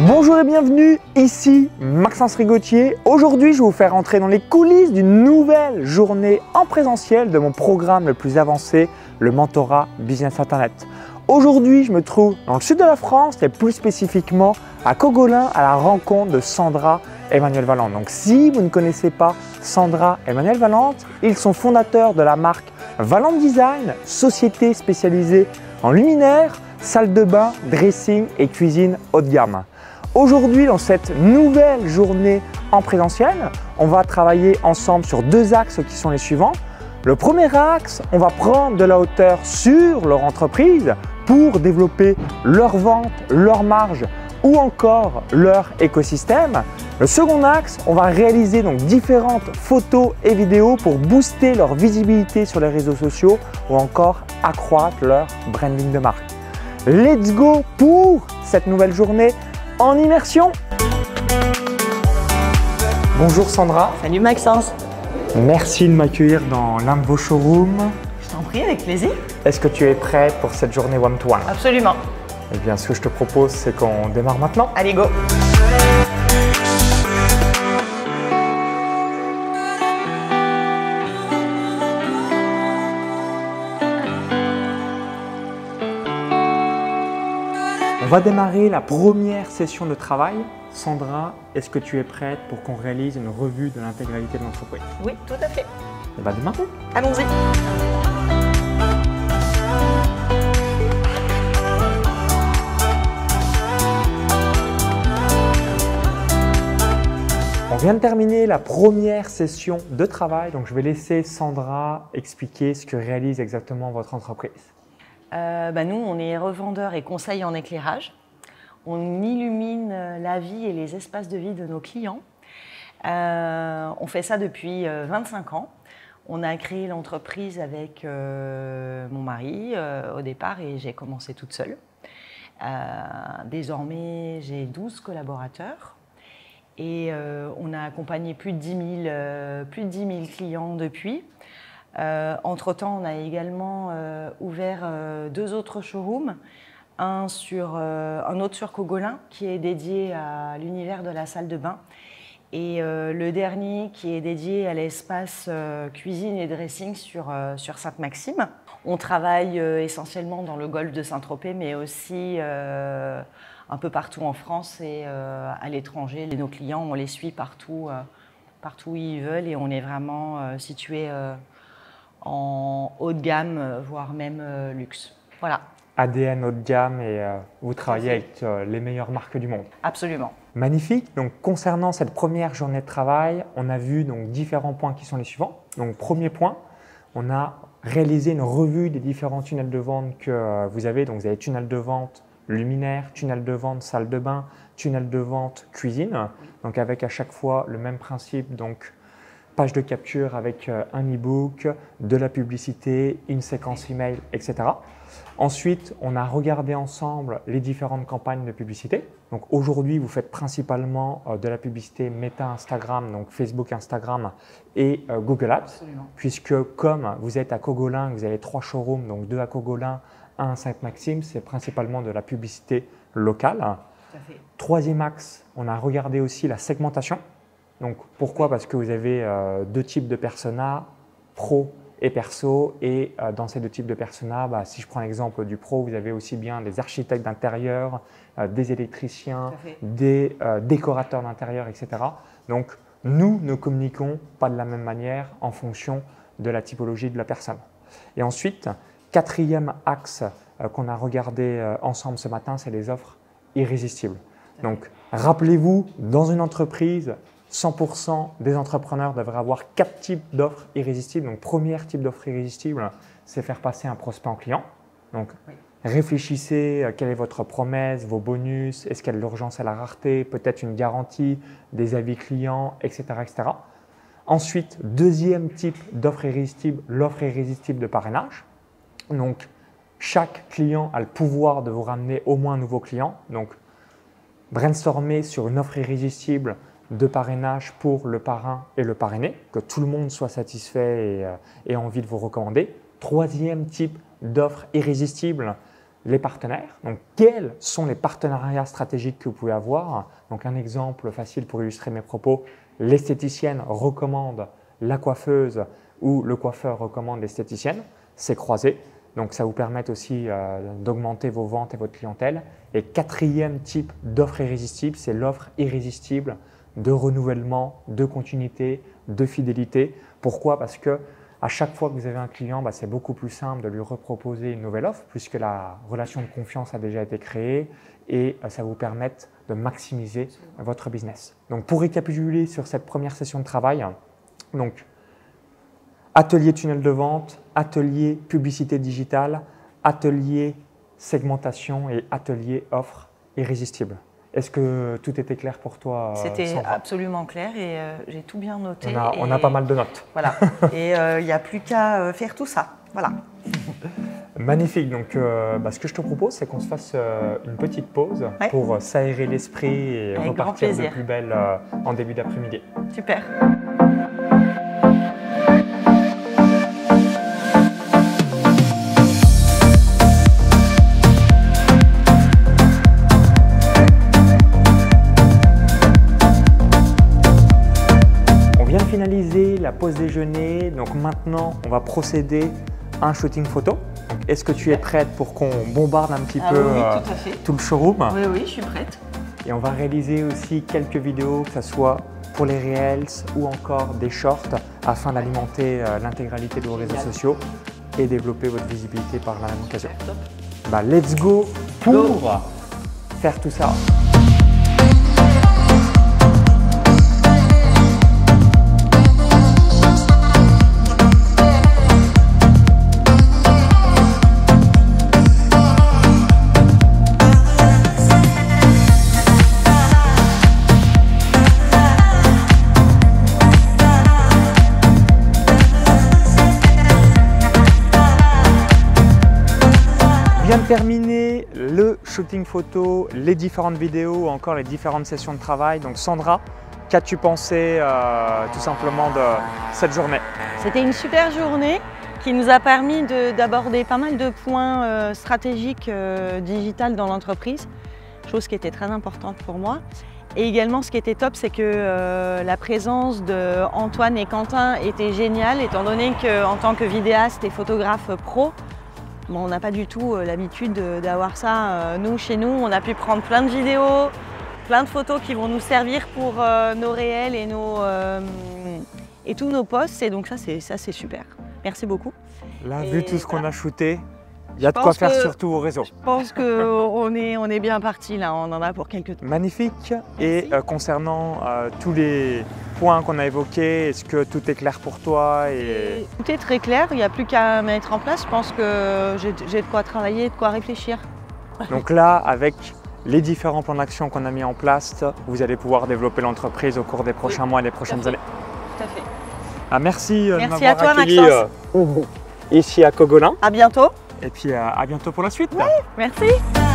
Bonjour et bienvenue, ici Maxence Rigotier. Aujourd'hui, je vais vous faire entrer dans les coulisses d'une nouvelle journée en présentiel de mon programme le plus avancé, le mentorat Business Internet. Aujourd'hui, je me trouve dans le sud de la France et plus spécifiquement à Cogolin à la rencontre de Sandra et Emmanuel Valente. Donc si vous ne connaissez pas Sandra et Emmanuel Valente, ils sont fondateurs de la marque Valente Design, société spécialisée en luminaires, salle de bain, dressing et cuisine haut de gamme. Aujourd'hui, dans cette nouvelle journée en présentiel, on va travailler ensemble sur deux axes qui sont les suivants. Le premier axe, on va prendre de la hauteur sur leur entreprise pour développer leur vente, leur marge ou encore leur écosystème. Le second axe, on va réaliser donc différentes photos et vidéos pour booster leur visibilité sur les réseaux sociaux ou encore accroître leur branding de marque. Let's go pour cette nouvelle journée en immersion. Bonjour Sandra. Salut Maxence. Merci de m'accueillir dans l'un de vos showrooms. Je t'en prie, avec plaisir. Est-ce que tu es prête pour cette journée one-to-one? Absolument. Eh bien, ce que je te propose, c'est qu'on démarre maintenant. Allez, go. On va démarrer la première session de travail. Sandra, est-ce que tu es prête pour qu'on réalise une revue de l'intégralité de l'entreprise? Oui, tout à fait. On va démarrer. Allons-y. On vient de terminer la première session de travail, donc je vais laisser Sandra expliquer ce que réalise exactement votre entreprise. Nous, on est revendeurs et conseils en éclairage. On illumine la vie et les espaces de vie de nos clients. On fait ça depuis 25 ans. On a créé l'entreprise avec mon mari au départ et j'ai commencé toute seule. Désormais, j'ai 12 collaborateurs et on a accompagné plus de 10 000 clients depuis. Entre-temps, on a également ouvert deux autres showrooms, un autre sur Cogolin qui est dédié à l'univers de la salle de bain et le dernier qui est dédié à l'espace cuisine et dressing sur Sainte-Maxime. On travaille essentiellement dans le golfe de Saint-Tropez mais aussi un peu partout en France et à l'étranger. Nos clients, on les suit partout où ils veulent et on est vraiment situé en haut de gamme, voire même luxe. Voilà. ADN haut de gamme et vous travaillez avec les meilleures marques du monde. Absolument. Magnifique. Donc, concernant cette première journée de travail, on a vu donc différents points qui sont les suivants. Donc, premier point, on a réalisé une revue des différents tunnels de vente que vous avez. Donc, vous avez tunnel de vente luminaire, tunnel de vente salle de bain, tunnel de vente cuisine. Donc, avec à chaque fois le même principe. Donc, page de capture avec un e-book, de la publicité, une séquence email, etc. Ensuite, on a regardé ensemble les différentes campagnes de publicité. Donc aujourd'hui, vous faites principalement de la publicité Meta Instagram, donc Facebook, Instagram et Google Ads. Absolument. Puisque comme vous êtes à Cogolin, vous avez 3 showrooms, donc 2 à Cogolin, 1 à Sainte-Maxime, c'est principalement de la publicité locale. Tout à fait. Troisième axe, on a regardé aussi la segmentation. Donc, pourquoi? Parce que vous avez deux types de personas, pro et perso. Et dans ces deux types de personas, si je prends l'exemple du pro, vous avez aussi bien des architectes d'intérieur, des électriciens, des décorateurs d'intérieur, etc. Donc, nous ne communiquons pas de la même manière en fonction de la typologie de la personne. Et ensuite, quatrième axe qu'on a regardé ensemble ce matin, c'est les offres irrésistibles. Donc, rappelez-vous, dans une entreprise, 100% des entrepreneurs devraient avoir 4 types d'offres irrésistibles. Donc, premier type d'offre irrésistible, c'est faire passer un prospect en client. Donc, réfléchissez quelle est votre promesse, vos bonus, est-ce qu'il y a de l'urgence à la rareté, peut-être une garantie, des avis clients, etc., etc. Ensuite, deuxième type d'offre irrésistible, l'offre irrésistible de parrainage. Donc, chaque client a le pouvoir de vous ramener au moins un nouveau client. Donc, brainstormer sur une offre irrésistible de parrainage pour le parrain et le parrainé, que tout le monde soit satisfait et ait envie de vous recommander. Troisième type d'offre irrésistible, les partenaires. Donc, quels sont les partenariats stratégiques que vous pouvez avoir? Donc, un exemple facile pour illustrer mes propos, l'esthéticienne recommande la coiffeuse ou le coiffeur recommande l'esthéticienne, c'est croisé. Donc, ça vous permet aussi d'augmenter vos ventes et votre clientèle. Et quatrième type d'offre irrésistible, c'est l'offre irrésistible de renouvellement, de continuité, de fidélité. Pourquoi? Parce que à chaque fois que vous avez un client, c'est beaucoup plus simple de lui reproposer une nouvelle offre puisque la relation de confiance a déjà été créée et ça vous permet de maximiser votre business. Donc, pour récapituler sur cette première session de travail, donc, atelier tunnel de vente, atelier publicité digitale, atelier segmentation et atelier offre irrésistible. Est-ce que tout était clair pour toi, C'était Sandra? absolument clair et j'ai tout bien noté. On a pas mal de notes. Voilà. Et il n'y a plus qu'à faire tout ça. Voilà. Magnifique. Donc, ce que je te propose, c'est qu'on se fasse une petite pause pour s'aérer l'esprit et avec repartir de plus belle en début d'après-midi. Super. Finaliser la pause déjeuner, donc maintenant on va procéder à un shooting photo. Est-ce que tu es prête pour qu'on bombarde un petit peu oui, tout à fait. Tout le showroom? Oui, oui, je suis prête. Et on va réaliser aussi quelques vidéos, que ce soit pour les Reels ou encore des shorts, afin d'alimenter l'intégralité de vos réseaux sociaux et développer votre visibilité par la même occasion. Let's go pour faire tout ça. On vient de terminer le shooting photo, les différentes vidéos, encore les différentes sessions de travail. Donc Sandra, qu'as-tu pensé tout simplement de cette journée? C'était une super journée qui nous a permis d'aborder pas mal de points stratégiques digitales dans l'entreprise, chose qui était très importante pour moi. Et également, ce qui était top, c'est que la présence d'Antoine et Quentin était géniale, étant donné qu'en tant que vidéaste et photographe pro, on n'a pas du tout l'habitude d'avoir ça. Nous, chez nous, on a pu prendre plein de vidéos, plein de photos qui vont nous servir pour nos réels et tous nos posts. Et donc ça, c'est super. Merci beaucoup. Là, vu tout ce qu'on a shooté, il y a de quoi faire sur tous vos réseaux. Je pense qu'on est bien parti là, on en a pour quelques temps. Magnifique. Et concernant tous les points qu'on a évoqués, est-ce que tout est clair pour toi? Tout est très clair, il n'y a plus qu'à mettre en place. Je pense que j'ai de quoi travailler, de quoi réfléchir. Donc là, avec les différents plans d'action qu'on a mis en place, vous allez pouvoir développer l'entreprise au cours des prochains mois et des prochaines années. Tout à fait. Merci de Merci à m'avoir toi, accueilli ici à Cogolin. À bientôt. Et puis à bientôt pour la suite. Oui, merci.